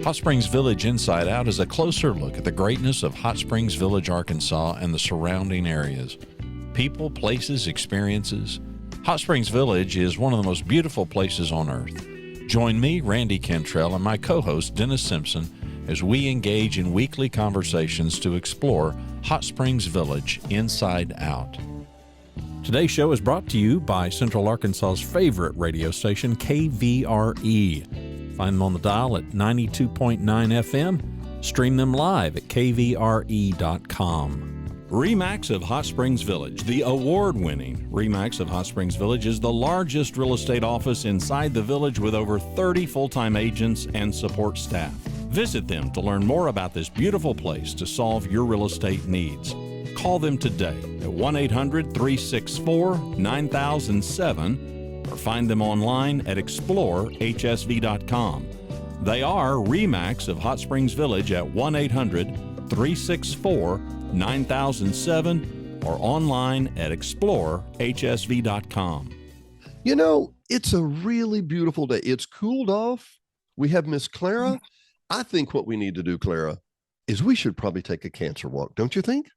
Hot Springs Village Inside Out is a closer look at the greatness of Hot Springs Village, Arkansas, and the surrounding areas. People, places, experiences. Hot Springs Village is one of the most beautiful places on earth. Join me, Randy Cantrell, and my co-host, Dennis Simpson, as we engage in weekly conversations to explore Hot Springs Village Inside Out. Today's show is brought to you by Central Arkansas's favorite radio station, KVRE. Find them on the dial at 92.9 FM. Stream them live at kvre.com. RE/MAX of Hot Springs Village, the award-winning RE/MAX of Hot Springs Village, is the largest real estate office inside the village with over 30 full-time agents and support staff. Visit them to learn more about this beautiful place to solve your real estate needs. Call them today at 1-800-364-9007 or find them online at explorehsv.com. They are RE/MAX of Hot Springs Village at 1-800-364-9007 or online at explorehsv.com. You know, it's a really beautiful day. It's cooled off. We have Miss Clara. I think what we need to do, Clara, is we should probably take a cancer walk. Don't you think?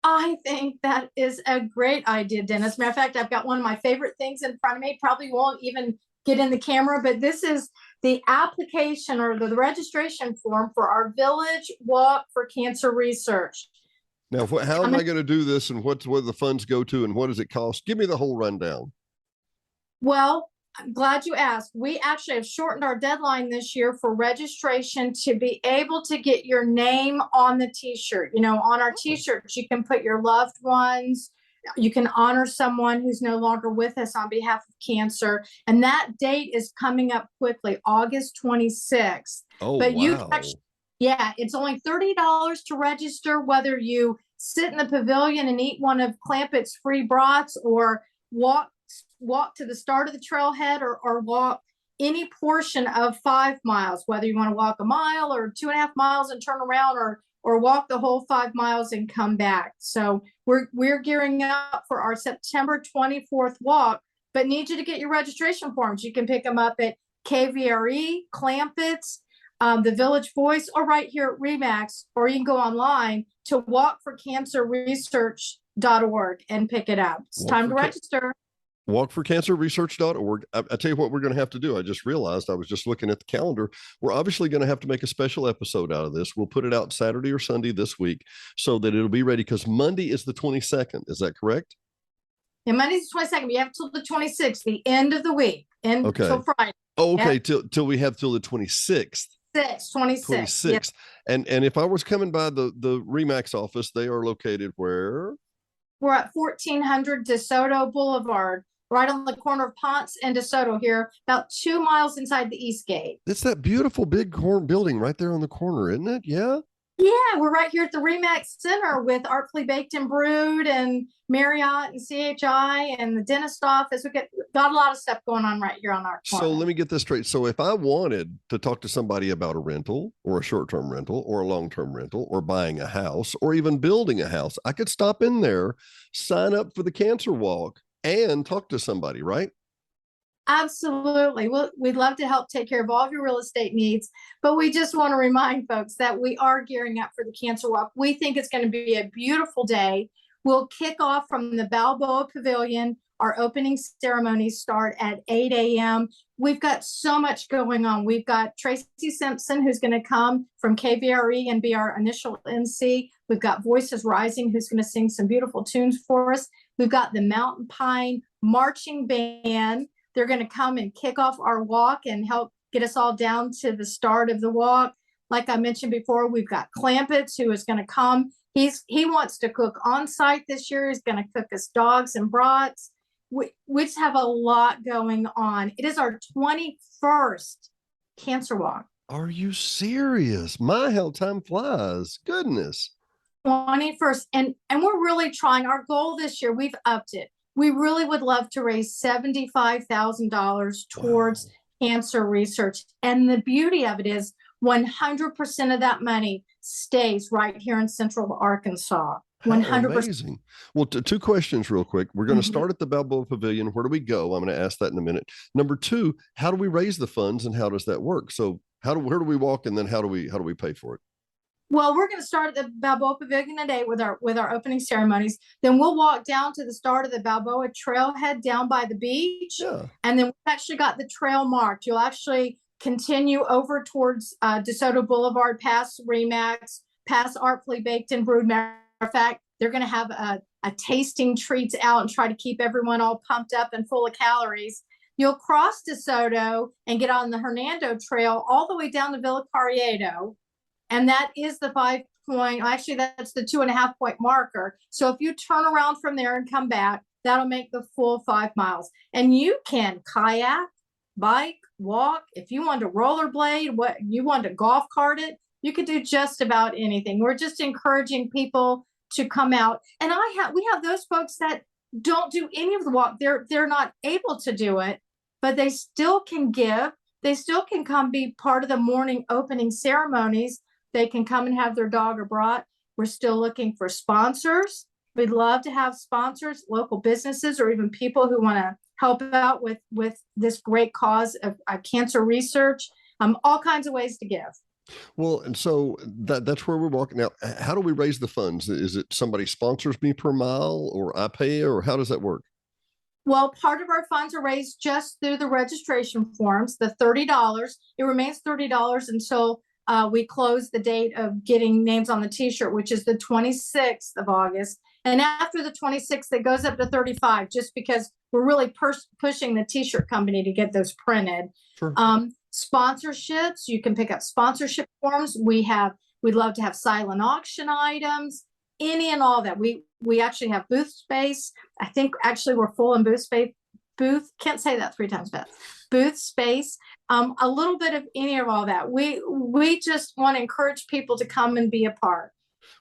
I think that is a great idea, Dennis. Matter of fact, I've got one of my favorite things in front of me. Probably won't even get in the camera, but this is the application or the registration form for our Village Walk for Cancer Research. Now, how am I going to do this, and where do the funds go to, and what does it cost? Give me the whole rundown. Well, I'm glad you asked. We actually have shortened our deadline this year for registration to be able to get your name on the t-shirt. You know, on our t-shirts, you can put your loved ones. You can honor someone who's no longer with us on behalf of cancer. And that date is coming up quickly, August 26th. Oh, but wow. you actually, yeah, it's only $30 to register, whether you sit in the pavilion and eat one of Clampett's free brats or walk to the start of the trailhead or walk any portion of 5 miles, whether you want to walk a mile or 2.5 miles and turn around or walk the whole 5 miles and come back. So we're gearing up for our September 24th walk, but need you to get your registration forms. You can pick them up at KVRE, Clampett's, the Village Voice, or right here at RE/MAX, or you can go online to walkforcancerresearch.org and pick it up. It's time to register. Walkforcancerresearch.org. I tell you what we're going to have to do. I just realized, I was just looking at the calendar. We're obviously going to have to make a special episode out of this. We'll put it out Saturday or Sunday this week so that it'll be ready, because Monday is the 22nd. Is that correct? Yeah, Monday's the 22nd. We have till the 26th, the end of the week, until Friday. Oh, okay. Yeah. Till we have till the 26th. 26th. Yep. And if I was coming by the RE/MAX office, they are located where? We're at 1400 DeSoto Boulevard, right on the corner of Ponce and DeSoto here, about 2 miles inside the East Gate. It's that beautiful big building right there on the corner, isn't it? Yeah. Yeah, we're right here at the RE/MAX Center with Artfully Baked and Brewed and Marriott and CHI and the dentist office. We got a lot of stuff going on right here on our corner. So let me get this straight. So if I wanted to talk to somebody about a rental or a short-term rental or a long-term rental or buying a house or even building a house, I could stop in there, sign up for the cancer walk, and talk to somebody, right? Absolutely. We'd love to help take care of all of your real estate needs, but we just want to remind folks that we are gearing up for the cancer walk. We think it's going to be a beautiful day. We'll kick off from the Balboa Pavilion. Our opening ceremonies start at 8 a.m. We've got so much going on. We've got Tracy Simpson, who's going to come from KVRE and be our initial MC. We've got Voices Rising, who's going to sing some beautiful tunes for us. We've got the Mountain Pine Marching Band. They're going to come and kick off our walk and help get us all down to the start of the walk. Like I mentioned before, we've got Clampett's, who is going to come. He wants to cook on site this year. He's going to cook us dogs and brats. We just have a lot going on. It is our 21st cancer walk. Are you serious? My, how time flies. Goodness. 21st. And we're really trying. Our goal this year, we've upped it. We really would love to raise $75,000 towards cancer research. And the beauty of it is 100% of that money stays right here in Central Arkansas. 100%. Amazing. Well, two questions real quick. We're going to start at the Balboa Pavilion. Where do we go? I'm going to ask that in a minute. Number two, how do we raise the funds and how does that work? So where do we walk, and then how do we pay for it? Well, we're going to start at the Balboa Pavilion today with our opening ceremonies. Then we'll walk down to the start of the Balboa Trailhead down by the beach. Yeah. And then we've actually got the trail marked. You'll actually continue over towards DeSoto Boulevard, past Remax, past Artfully Baked and Brewed. Matter of fact, they're going to have a tasting treats out and try to keep everyone all pumped up and full of calories. You'll cross DeSoto and get on the Hernando Trail all the way down to Villa Carriedo. And that is the 5 point, actually, that's the 2.5 point marker. So if you turn around from there and come back, that'll make the full 5 miles. And you can kayak, bike, walk. If you want to rollerblade, what you want to golf cart it, you could do just about anything. We're just encouraging people to come out. And we have those folks that don't do any of the walk. They're not able to do it, but they still can give. They still can come be part of the morning opening ceremonies. They can come and have their dog or brought. We're still looking for sponsors. We'd love to have sponsors, local businesses, or even people who want to help out with this great cause of cancer research. All kinds of ways to give. Well, and so that's where we're walking now. How do we raise the funds? Is it somebody sponsors me per mile, or I pay, or how does that work? Well, part of our funds are raised just through the registration forms, the $30. It remains $30 until we close the date of getting names on the t-shirt, which is the 26th of August. And after the 26th, it goes up to 35, just because we're really pushing the t-shirt company to get those printed. Sure. Sponsorships, you can pick up sponsorship forms. We'd love to have silent auction items, any and all that. We actually have booth space. I think actually we're full in booth space. Can't say that 3 times fast. Booth space, a little bit of any of all that. We just want to encourage people to come and be a part.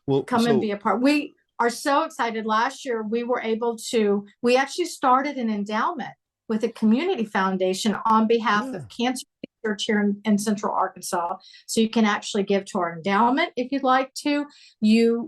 And be a part. We are so excited. Last year, we actually started an endowment with a community foundation on behalf of cancer research here in Central Arkansas. So you can actually give to our endowment if you'd like to.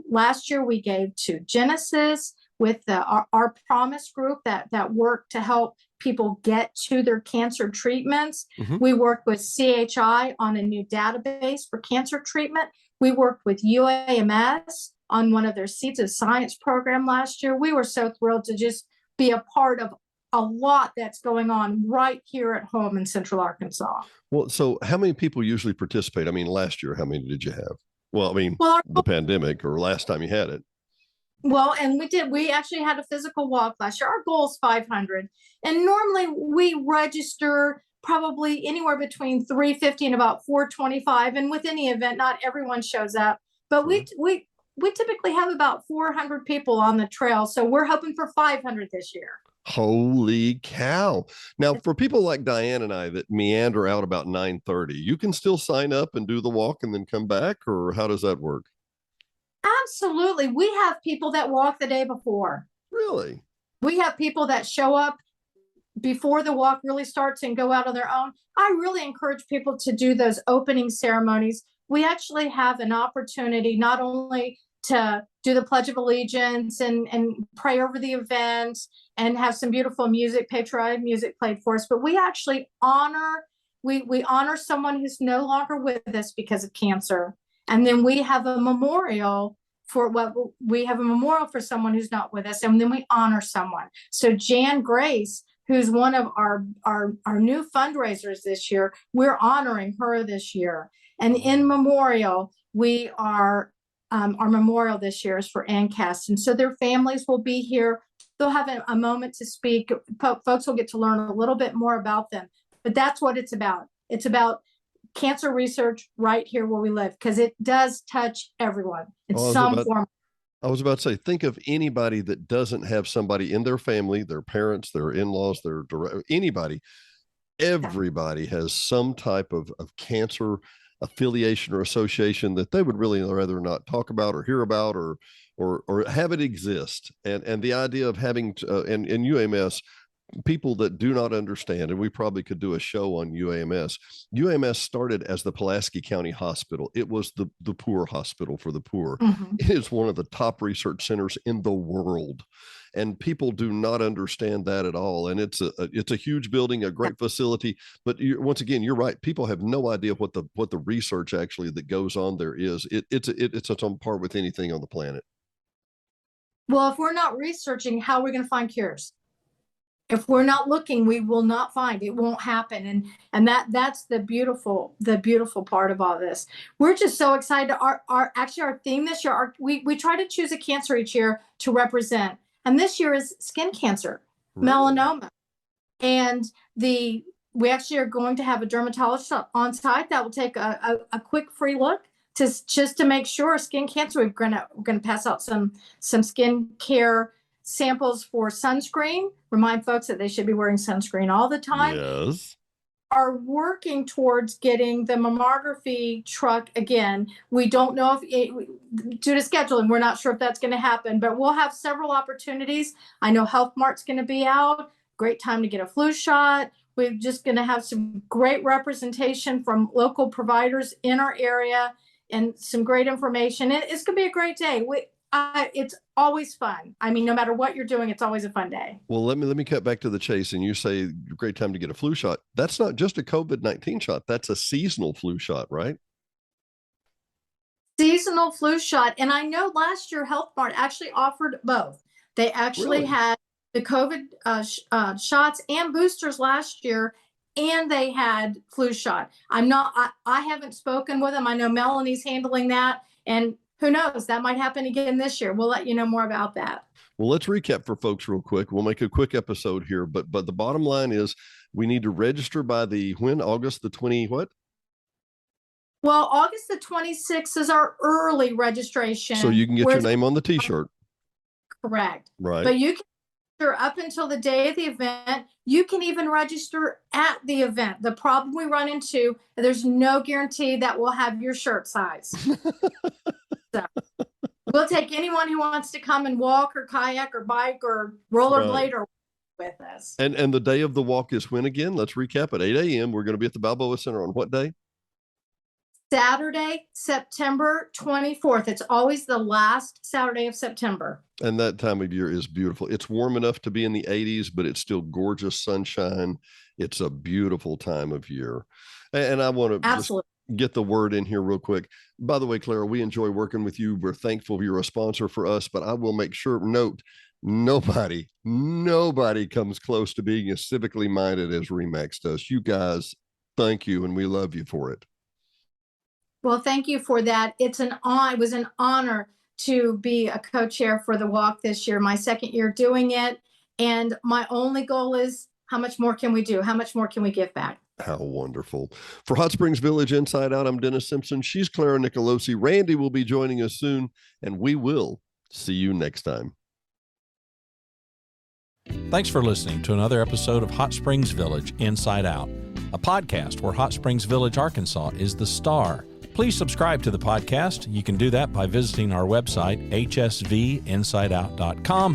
Last year, we gave to Genesis with our Promise group that worked to help people get to their cancer treatments. Mm-hmm. We worked with CHI on a new database for cancer treatment. We worked with UAMS on one of their Seeds of Science program last year. We were so thrilled to just be a part of a lot that's going on right here at home in Central Arkansas. Well, so how many people usually participate? I mean, last year, how many did you have? Well, I mean, the pandemic or last time you had it. Well, and we actually had a physical walk last year. Our goal is 500. And normally we register probably anywhere between 350 and about 425. And with any event, not everyone shows up, but we typically have about 400 people on the trail. So we're hoping for 500 this year. Holy cow. Now, for people like Diane and I that meander out about 9:30, you can still sign up and do the walk and then come back, or how does that work? Absolutely. We have people that walk the day before. Really? We have people that show up before the walk really starts and go out on their own. I really encourage people to do those opening ceremonies. We actually have an opportunity not only to do the Pledge of Allegiance and pray over the event and have some beautiful music, patriotic music played for us, but we actually honor someone who's no longer with us because of cancer. And then we have a memorial for someone who's not with us. And then we honor someone. So Jan Grace, who's one of our new fundraisers this year, we're honoring her this year. And in memorial, our memorial this year is for Ann Caston. So their families will be here. They'll have a moment to speak. Folks will get to learn a little bit more about them. But that's what it's about. It's about cancer research right here where we live, because it does touch everyone in some form. I was about to say, think of anybody that doesn't have somebody in their family, their parents, their in-laws, anybody. Everybody has some type of cancer affiliation or association that they would really rather not talk about or hear about or have it exist. And the idea of having and UMS people that do not understand, and we probably could do a show on UAMS. UAMS started as the Pulaski County Hospital. It was the poor hospital for the poor. Mhm. It is one of the top research centers in the world. And people do not understand that at all. And it's a huge building, a great facility. But once again, you're right. People have no idea what the research actually that goes on there is. It's on par with anything on the planet. Well, if we're not researching, how are we going to find cures? If we're not looking, we will not find. It won't happen. And that's the beautiful part of all this. We're just so excited. Our theme this year, we try to choose a cancer each year to represent. And this year is skin cancer, melanoma. And we actually are going to have a dermatologist on site that will take a quick free look just to make sure skin cancer. We're gonna pass out some skin care samples for sunscreen. Remind folks that they should be wearing sunscreen all the time. Yes. Are working towards getting the mammography truck again. We don't know due to scheduling, we're not sure if that's going to happen, but we'll have several opportunities. I know Health Mart's going to be out. Great time to get a flu shot. We're just going to have some great representation from local providers in our area and some great information. It's going to be a great day. It's always fun. I mean, no matter what you're doing, it's always a fun day. Well, let me cut back to the chase. And you say great time to get a flu shot. That's not just a COVID-19 shot. That's a seasonal flu shot, right? Seasonal flu shot. And I know last year Health Mart actually offered both. They actually had the COVID shots and boosters last year, and they had flu shot. I haven't spoken with them. I know Melanie's handling that, and who knows, that might happen again this year. We'll let you know more about that. Well, let's recap for folks real quick. We'll make a quick episode here, but the bottom line is we need to register by August the 20 what? Well, August the 26th is our early registration. So you can get your name on the t-shirt. Correct. Right. But you can register up until the day of the event. You can even register at the event. The problem we run into, there's no guarantee that we'll have your shirt size. So we'll take anyone who wants to come and walk or kayak or bike or rollerblade or with us. And the day of the walk is when again? Let's recap. At 8 a.m. We're going to be at the Balboa Center on what day? Saturday, September 24th. It's always the last Saturday of September. And that time of year is beautiful. It's warm enough to be in the 80s, but it's still gorgeous sunshine. It's a beautiful time of year. And I want to Absolutely get the word in here real quick. By the way, Clara, we enjoy working with you. We're thankful you're a sponsor for us, but I will make sure note nobody comes close to being as civically minded as RE/MAX does. You guys, thank you, and we love you for it. Well, thank you for that. It was an honor to be a co-chair for the walk this year, my second year doing it. And my only goal is, how much more can we do? How much more can we give back? How wonderful. For Hot Springs Village Inside Out, I'm Dennis Simpson. She's Clara Nicolosi. Randy will be joining us soon, and we will see you next time. Thanks for listening to another episode of Hot Springs Village Inside Out, a podcast where Hot Springs Village, Arkansas is the star. Please subscribe to the podcast. You can do that by visiting our website, hsvinsideout.com,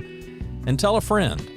and tell a friend.